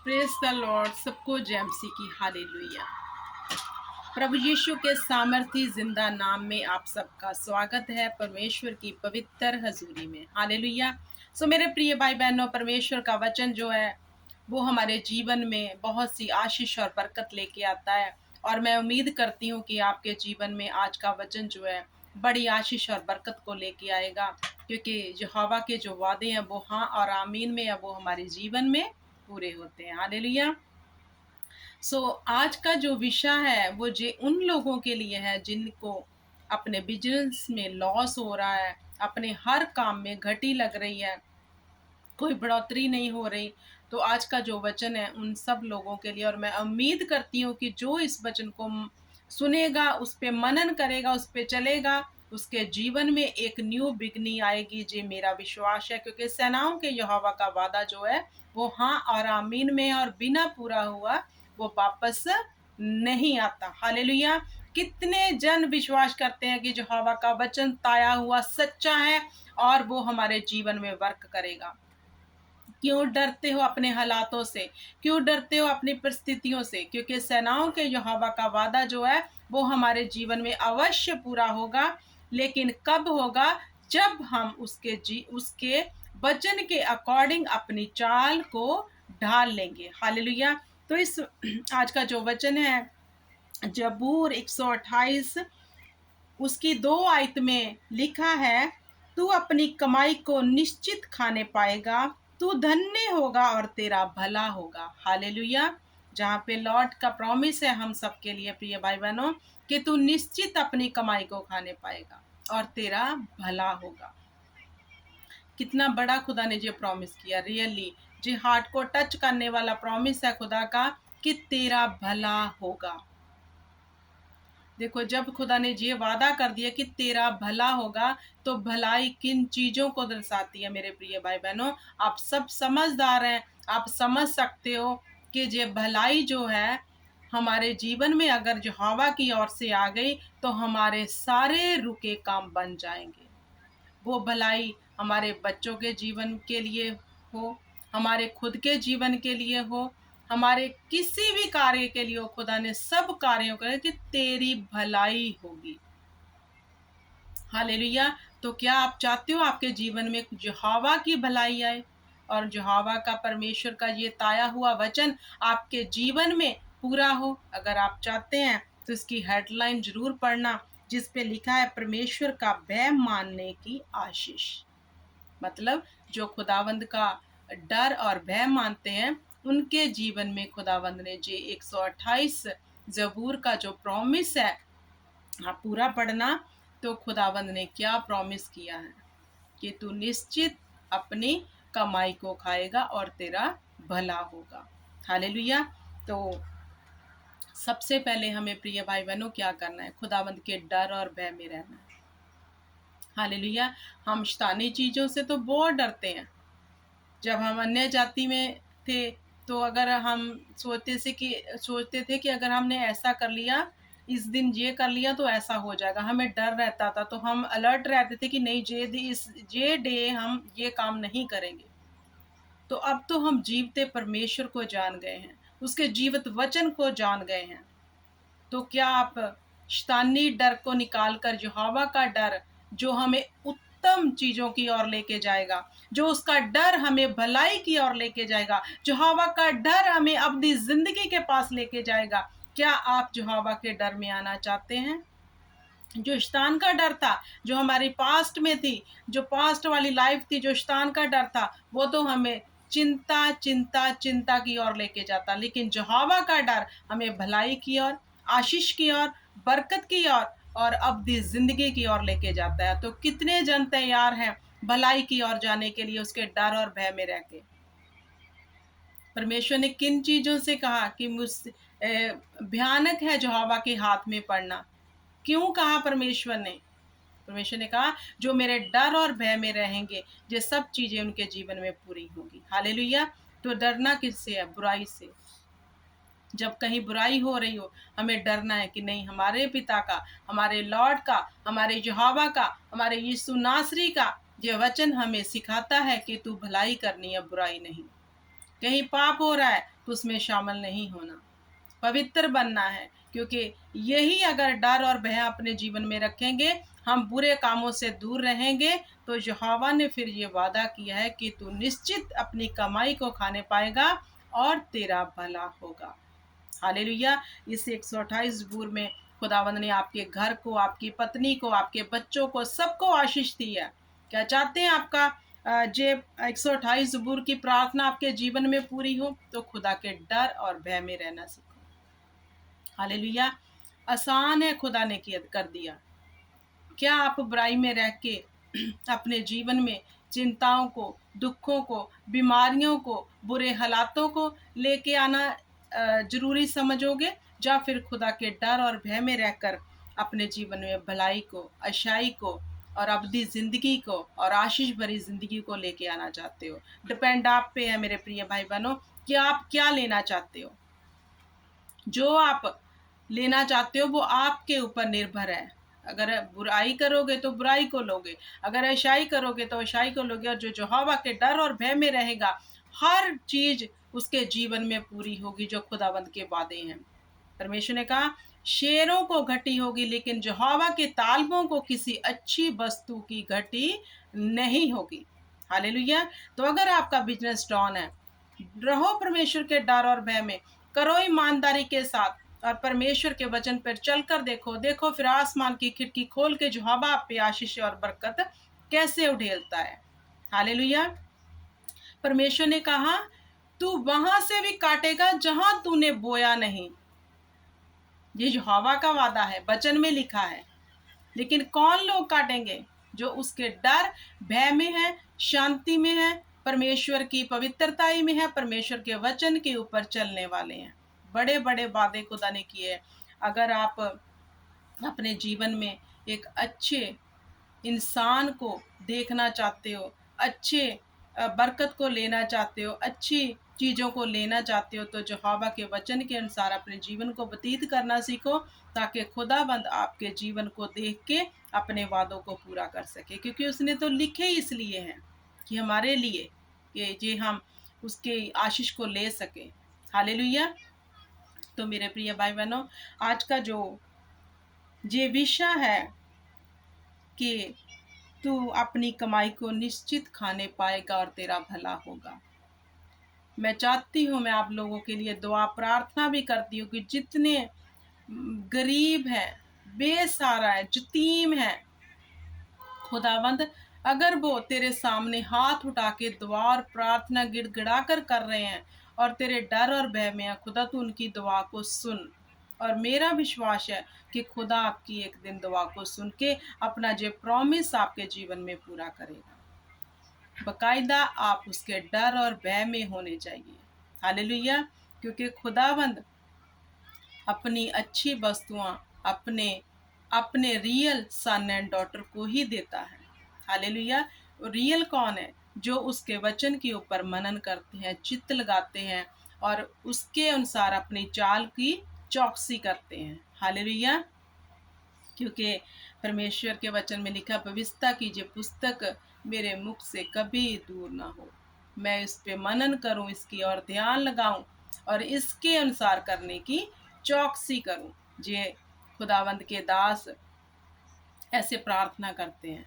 Praise the Lord. सबको JMC की hallelujah. प्रभु यीशु के सामर्थी जिंदा नाम में आप सबका स्वागत है परमेश्वर की पवित्र हजूरी में। हालेलुया। सो मेरे प्रिय भाई बहनों, परमेश्वर का वचन जो है वो हमारे जीवन में बहुत सी आशीष और बरकत लेके आता है, और मैं उम्मीद करती हूँ कि आपके जीवन में आज का वचन जो है बड़ी आशीष और बरकत को लेके आएगा, क्योंकि यहोवा के जो वादे हैं वो हाँ और आमीन में है, वो हमारे जीवन में पूरे होते हैं। हालेलुया। आज का जो विषय है वो उन लोगों के लिए है जिनको अपने बिजनेस में लॉस हो रहा है, अपने हर काम में घटी लग रही है, कोई बढ़ोतरी नहीं हो रही। तो आज का जो वचन है उन सब लोगों के लिए, और मैं उम्मीद करती हूँ कि जो इस वचन को सुनेगा, उस पे मनन करेगा, उस पे चलेगा, उसके जीवन में एक न्यू बिगनी आएगी। जी मेरा विश्वास है, क्योंकि सेनाओं के यहोवा का वादा जो है वो हाँ और आमीन में है, और बिना पूरा हुआ वो वापस नहीं आता। हालेलुया। कितने जन विश्वास करते हैं कि यहोवा का वचन ताया हुआ सच्चा है और वो हमारे जीवन में वर्क करेगा। क्यों डरते हो अपने हालातों से? क्यों डरते हो अपनी परिस्थितियों से? क्योंकि सेनाओं के यहोवा का वादा जो है वो हमारे जीवन में अवश्य पूरा होगा। लेकिन कब होगा? जब हम उसके वचन के अकॉर्डिंग अपनी चाल को ढाल लेंगे। हालेलुया। तो इस आज का जो वचन है जबूर 128 उसकी 2 आयत में लिखा है, तू अपनी कमाई को निश्चित खाने पाएगा, तू धन्य होगा और तेरा भला होगा। हालेलुया। जहाँ पे लॉर्ड का प्रॉमिस है हम सबके लिए प्रिय भाई बहनों, कि तू निश्चित अपनी कमाई को खाने पाएगा और तेरा भला होगा। कितना बड़ा खुदा ने ये प्रॉमिस किया, रियली जी हार्ट को टच करने वाला प्रॉमिस है खुदा का, कि तेरा भला होगा। देखो, जब खुदा ने ये वादा कर दिया कि तेरा भला होगा, तो भलाई किन चीजों को दर्शाती है मेरे प्रिय भाई बहनों? आप सब समझदार हैं, आप समझ सकते हो कि ये भलाई जो है हमारे जीवन में अगर यहोवा की ओर से आ गई तो हमारे सारे रुके काम बन जाएंगे। वो भलाई हमारे बच्चों के जीवन के लिए हो, हमारे खुद के जीवन के लिए हो, हमारे किसी भी कार्य के लिए हो, खुदा ने सब कार्यों के लिए कि तेरी भलाई होगी। हालेलुया। तो क्या आप चाहते हो आपके जीवन में यहोवा की भलाई आए, और यहोवा का परमेश्वर का ये ताया हुआ वचन आपके जीवन में पूरा हो? अगर आप चाहते हैं तो इसकी हेडलाइन जरूर पढ़ना, जिस पे लिखा है परमेश्वर का भय मानने की आशीष। मतलब जो खुदावंद का डर और भय मानते हैं उनके जीवन में खुदावंद ने जे 128 जबूर का जो प्रॉमिस है, आप पूरा पढ़ना, तो खुदावंद ने क्या प्रॉमिस किया है कि तू निश्चित अपनी कमाई को खाएगा और तेरा भला होगा। हालेलुया। तो सबसे पहले हमें प्रिय भाई बहनों क्या करना है? खुदावंद के डर और भय में रहना है। हालेलुया। हम शैतानी चीज़ों से तो बहुत डरते हैं। जब हम अन्य जाति में थे तो अगर हम सोचते थे कि अगर हमने ऐसा कर लिया, इस दिन ये कर लिया तो ऐसा हो जाएगा, हमें डर रहता था, तो हम अलर्ट रहते थे कि नहीं ये डे हम ये काम नहीं करेंगे। तो अब तो हम जीवते परमेश्वर को जान गए हैं, उसके जीवित वचन को जान गए हैं। तो क्या आप शैतानी डर को निकालकर यहोवा का डर, जो हमें उत्तम चीजों की ओर लेके जाएगा, जो उसका डर हमें भलाई की ओर लेके जाएगा, यहोवा का डर हमें अपनी जिंदगी के पास लेके जाएगा, क्या आप यहोवा के डर में आना चाहते हैं? जो शैतान का डर था, जो हमारी पास्ट में थी, जो पास्ट वाली लाइफ थी, जो शैतान का डर था, वो तो हमें चिंता चिंता चिंता की ओर लेके जाता। लेकिन यहोवा का डर हमें भलाई की ओर, आशीष की ओर, बरकत की ओर और अब्दी जिंदगी की ओर लेके जाता है। तो कितने जन तैयार हैं भलाई की ओर जाने के लिए उसके डर और भय में रह के? परमेश्वर ने किन चीजों से कहा कि भयानक है यहोवा के हाथ में पड़ना? क्यों कहा परमेश्वर ने? परमेश्वर ने कहा जो मेरे डर और भय में रहेंगे, ये सब चीजें उनके जीवन में पूरी होगी। हालेलुया। तो डरना किससे है? बुराई से। जब कहीं बुराई हो रही हो, हमें डरना है कि नहीं, हमारे पिता का, हमारे लॉर्ड का, हमारे यहोवा का, हमारे यीशु नासरी का ये वचन हमें सिखाता है कि तू भलाई करनी है, बुराई नहीं। कहीं पाप हो रहा है तो उसमें शामिल नहीं होना, पवित्र बनना है। क्योंकि यही अगर डर और भय अपने जीवन में रखेंगे, हम बुरे कामों से दूर रहेंगे, तो यहोवा ने फिर ये वादा किया है कि तू निश्चित अपनी कमाई को खाने पाएगा और तेरा भला होगा। हालेलुया। इस 128 ज़बूर में खुदावंद ने आपके घर को, आपकी पत्नी को, आपके बच्चों को, सबको आशीष दी है। क्या चाहते हैं आपका जे 128 ज़बूर की प्रार्थना आपके जीवन में पूरी हो, तो खुदा के डर और भय में रहना सीखो। हालेलुया। आसान है, खुदा ने किया कर दिया। क्या आप बुराई में रह के अपने जीवन में चिंताओं को, दुखों को, बीमारियों को, बुरे हालातों को लेके आना जरूरी समझोगे, या फिर खुदा के डर और भय में रहकर अपने जीवन में भलाई को, अच्छाई को और अवधि जिंदगी को और आशीष भरी जिंदगी को लेके आना चाहते हो? डिपेंड आप पे है मेरे प्रिय भाई बहनों कि आप क्या लेना चाहते हो। जो आप लेना चाहते हो वो आपके ऊपर निर्भर है। अगर बुराई करोगे तो बुराई को लोगे, अगर अच्छाई करोगे तो अच्छाई को लोगे। और जो यहोवा के डर और भय में रहेगा, हर चीज उसके जीवन में पूरी होगी जो खुदावंद के वादे हैं। परमेश्वर ने कहा, शेरों को घटी होगी लेकिन यहोवा के तालबों को किसी अच्छी वस्तु की घटी नहीं होगी। हालेलुया। तो अगर आपका बिजनेस डाउन है, रहो परमेश्वर के डर और भय में, करो ईमानदारी के साथ और परमेश्वर के वचन पर चलकर देखो फिर आसमान की खिड़की खोल के यहोवा आप पे आशीष और बरकत कैसे उड़ेलता है। हालेलुया। परमेश्वर ने कहा, तू वहां से भी काटेगा जहां तूने बोया नहीं। ये यहोवा का वादा है, वचन में लिखा है। लेकिन कौन लोग काटेंगे? जो उसके डर भय में है, शांति में है, परमेश्वर की पवित्रताई में है, परमेश्वर के वचन के ऊपर चलने वाले हैं। बड़े बड़े वादे खुदा ने किए। अगर आप अपने जीवन में एक अच्छे इंसान को देखना चाहते हो, अच्छे बरकत को लेना चाहते हो, अच्छी चीज़ों को लेना चाहते हो, तो यहोवा के वचन के अनुसार अपने जीवन को व्यतीत करना सीखो, ताकि खुदाबंद आपके जीवन को देख के अपने वादों को पूरा कर सके। क्योंकि उसने तो लिखे इसलिए हैं कि हमारे लिए, कि ये हम उसके आशीष को ले सके। हालेलुया। तो मेरे प्रिय भाई बहनों, आज का जो ये विषय है कि तू अपनी कमाई को निश्चित खाने पाएगा और तेरा भला होगा। मैं चाहती हूँ, मैं आप लोगों के लिए दुआ प्रार्थना भी करती हूँ कि जितने गरीब हैं, बेसहारा है, यतीम है, खुदावंद अगर वो तेरे सामने हाथ उठा के दुआ और प्रार्थना गिड़गिड़ा कर रहे हैं और तेरे डर और भय में है, खुदा तू उनकी दुआ को सुन। और मेरा विश्वास है कि खुदा आपकी एक दिन दुआ को सुन के अपना जो प्रॉमिस आपके जीवन में पूरा करेगा। बकायदा आप उसके डर और भय में होने चाहिए। हालेलुया। क्योंकि खुदावंद अपनी अच्छी वस्तुआं अपने अपने रियल सन एंड डॉटर को ही देता है। हालेलुया। रियल कौन है? जो उसके वचन के ऊपर मनन करते हैं, चित्त लगाते हैं और उसके अनुसार अपनी चाल की चौकसी करते हैं। हालेलुया। क्योंकि परमेश्वर के वचन में लिखा, पवित्रता की जो पुस्तक मेरे मुख से कभी दूर ना हो। मैं इस पे मनन करूं, इसकी और ध्यान लगाऊं और इसके अनुसार करने की चौकसी करूं। जे खुदावंद के दास ऐसे प्रार्थना करते हैं।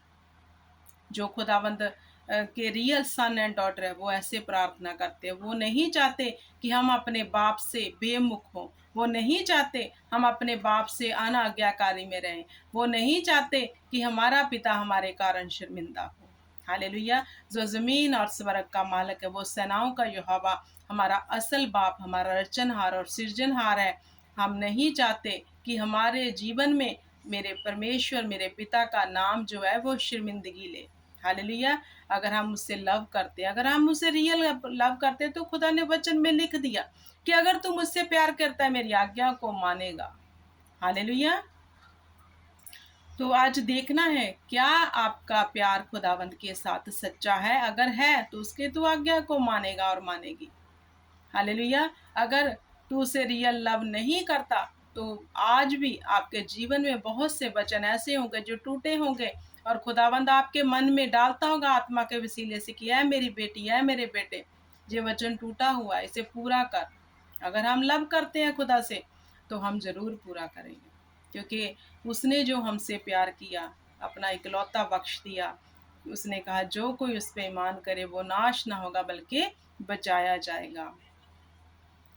जो खुदावंद के रियल सन एंड डॉटर है, वो ऐसे प्रार्थना करते हैं। वो नहीं चाहते कि हम अपने बाप से बेमुख हों, वो नहीं चाहते हम अपने बाप से अनाज्ञाकारी में रहें, वो नहीं चाहते कि हमारा पिता हमारे कारण शर्मिंदा हो। हालेलुया। जो ज़मीन और स्वर्ग का मालिक है, वो सेनाओं का यहोवा हमारा असल बाप, हमारा रचनहार और सृजनहार है। हम नहीं चाहते कि हमारे जीवन में मेरे परमेश्वर, मेरे पिता का नाम जो है वो शर्मिंदगी ले। हालेलुया। अगर हम उससे लव करते, अगर हम उससे रियल लव करते, तो खुदा ने वचन में लिख दिया कि अगर तू मुझसे प्यार करता है, मेरी आज्ञा को मानेगा। हालेलुया। तो आज देखना है क्या आपका प्यार खुदावंद के साथ सच्चा है। अगर है तो उसके तू आज्ञा को मानेगा और मानेगी। हालेलुया। अगर तू उसे रियल लव नहीं करता, तो आज भी आपके जीवन में बहुत से वचन ऐसे होंगे जो टूटे होंगे और खुदावंद आपके मन में डालता होगा आत्मा के वसीले से कि है मेरी बेटी, है मेरे बेटे, ये वचन टूटा हुआ है, इसे पूरा कर। अगर हम लव करते हैं खुदा से तो हम ज़रूर पूरा करेंगे, क्योंकि उसने जो हमसे प्यार किया, अपना इकलौता बख्श दिया। उसने कहा जो कोई उस पे ईमान करे वो नाश ना होगा बल्कि बचाया जाएगा।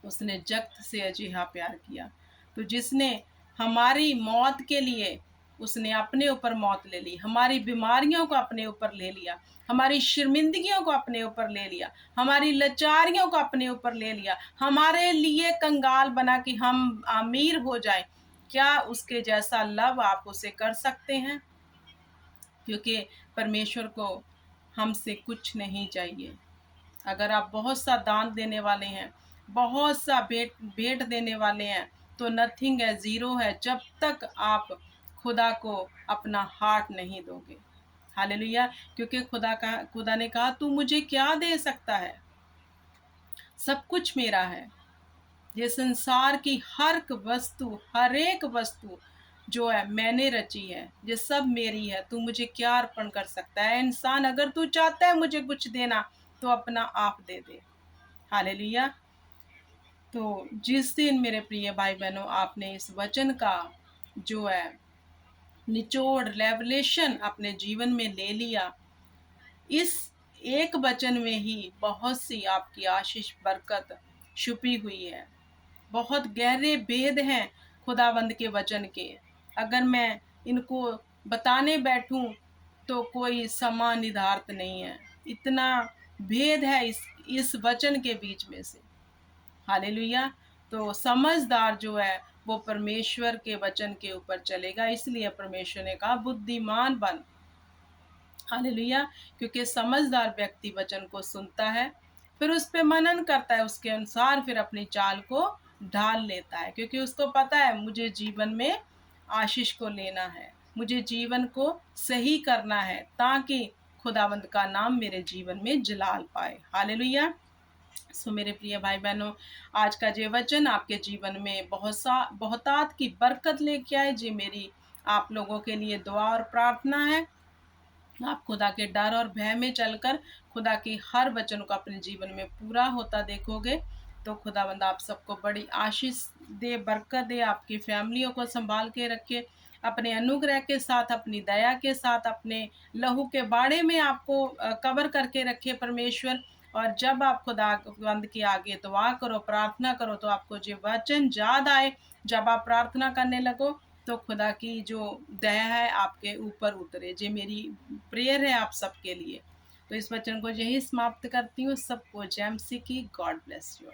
उसने जगत से अजीहा प्यार किया। तो जिसने हमारी मौत के लिए उसने अपने ऊपर मौत ले ली, हमारी बीमारियों को अपने ऊपर ले लिया, हमारी शर्मिंदगियों को अपने ऊपर ले लिया, हमारी लाचारियों को अपने ऊपर ले लिया, हमारे लिए कंगाल बना कि हम अमीर हो जाए। क्या उसके जैसा लव आप उसे कर सकते हैं? क्योंकि परमेश्वर को हमसे कुछ नहीं चाहिए। अगर आप बहुत सा दान देने वाले हैं, बहुत सा भेंट भेंट देने वाले हैं, तो नथिंग है, ज़ीरो है, जब तक आप खुदा को अपना हार्ट नहीं दोगे। हालेलुया। क्योंकि खुदा ने कहा तू मुझे क्या दे सकता है, सब कुछ मेरा है। ये संसार की हर एक वस्तु जो है मैंने रची है, ये सब मेरी है। तू मुझे क्या अर्पण कर सकता है? इंसान, अगर तू चाहता है मुझे कुछ देना तो अपना आप दे दे। हालेलुया। तो जिस दिन मेरे प्रिय भाई बहनों आपने इस वचन का जो है निचोड़, रेवलेशन अपने जीवन में ले लिया, इस एक वचन में ही बहुत सी आपकी आशीष बरकत छुपी हुई है। बहुत गहरे भेद हैं खुदावंद के वचन के। अगर मैं इनको बताने बैठूं तो कोई समा निधार्थ नहीं है। इतना भेद है इस वचन के बीच में से। हालेलुया। तो समझदार जो है वो परमेश्वर के वचन के ऊपर चलेगा, इसलिए परमेश्वर ने कहा बुद्धिमान बन। हालेलुया। क्योंकि समझदार व्यक्ति वचन को सुनता है, फिर उस पे मनन करता है, उसके अनुसार फिर अपनी चाल को ढाल लेता है, क्योंकि उसको पता है मुझे जीवन में आशीष को लेना है, मुझे जीवन को सही करना है, ताकि खुदावंद का नाम मेरे जीवन में जलाल पाए। हालेलुया। सो मेरे प्रिय भाई बहनों, आज का ये वचन आपके जीवन में बहुतात की बरकत लेके आए। जी मेरी आप लोगों के लिए दुआ और प्रार्थना है। आप खुदा के डर और भय में चलकर खुदा की हर वचन को अपने जीवन में पूरा होता देखोगे, तो खुदावंद आप सबको बड़ी आशीष दे, बरकत दे, आपकी फैमिलियों को संभाल के रखे, अपने अनुग्रह के साथ, अपनी दया के साथ, अपने लहू के बाड़े में आपको कवर करके रखे परमेश्वर। और जब आप खुदावंद के आगे दुआ करो, प्रार्थना करो, तो आपको जो वचन याद आए, जब आप प्रार्थना करने लगो, तो खुदा की जो दया है आपके ऊपर उतरे। जे मेरी प्रेयर है आप सबके लिए। तो इस वचन को यही समाप्त करती हूँ। सबको जय मसीह की। God bless you.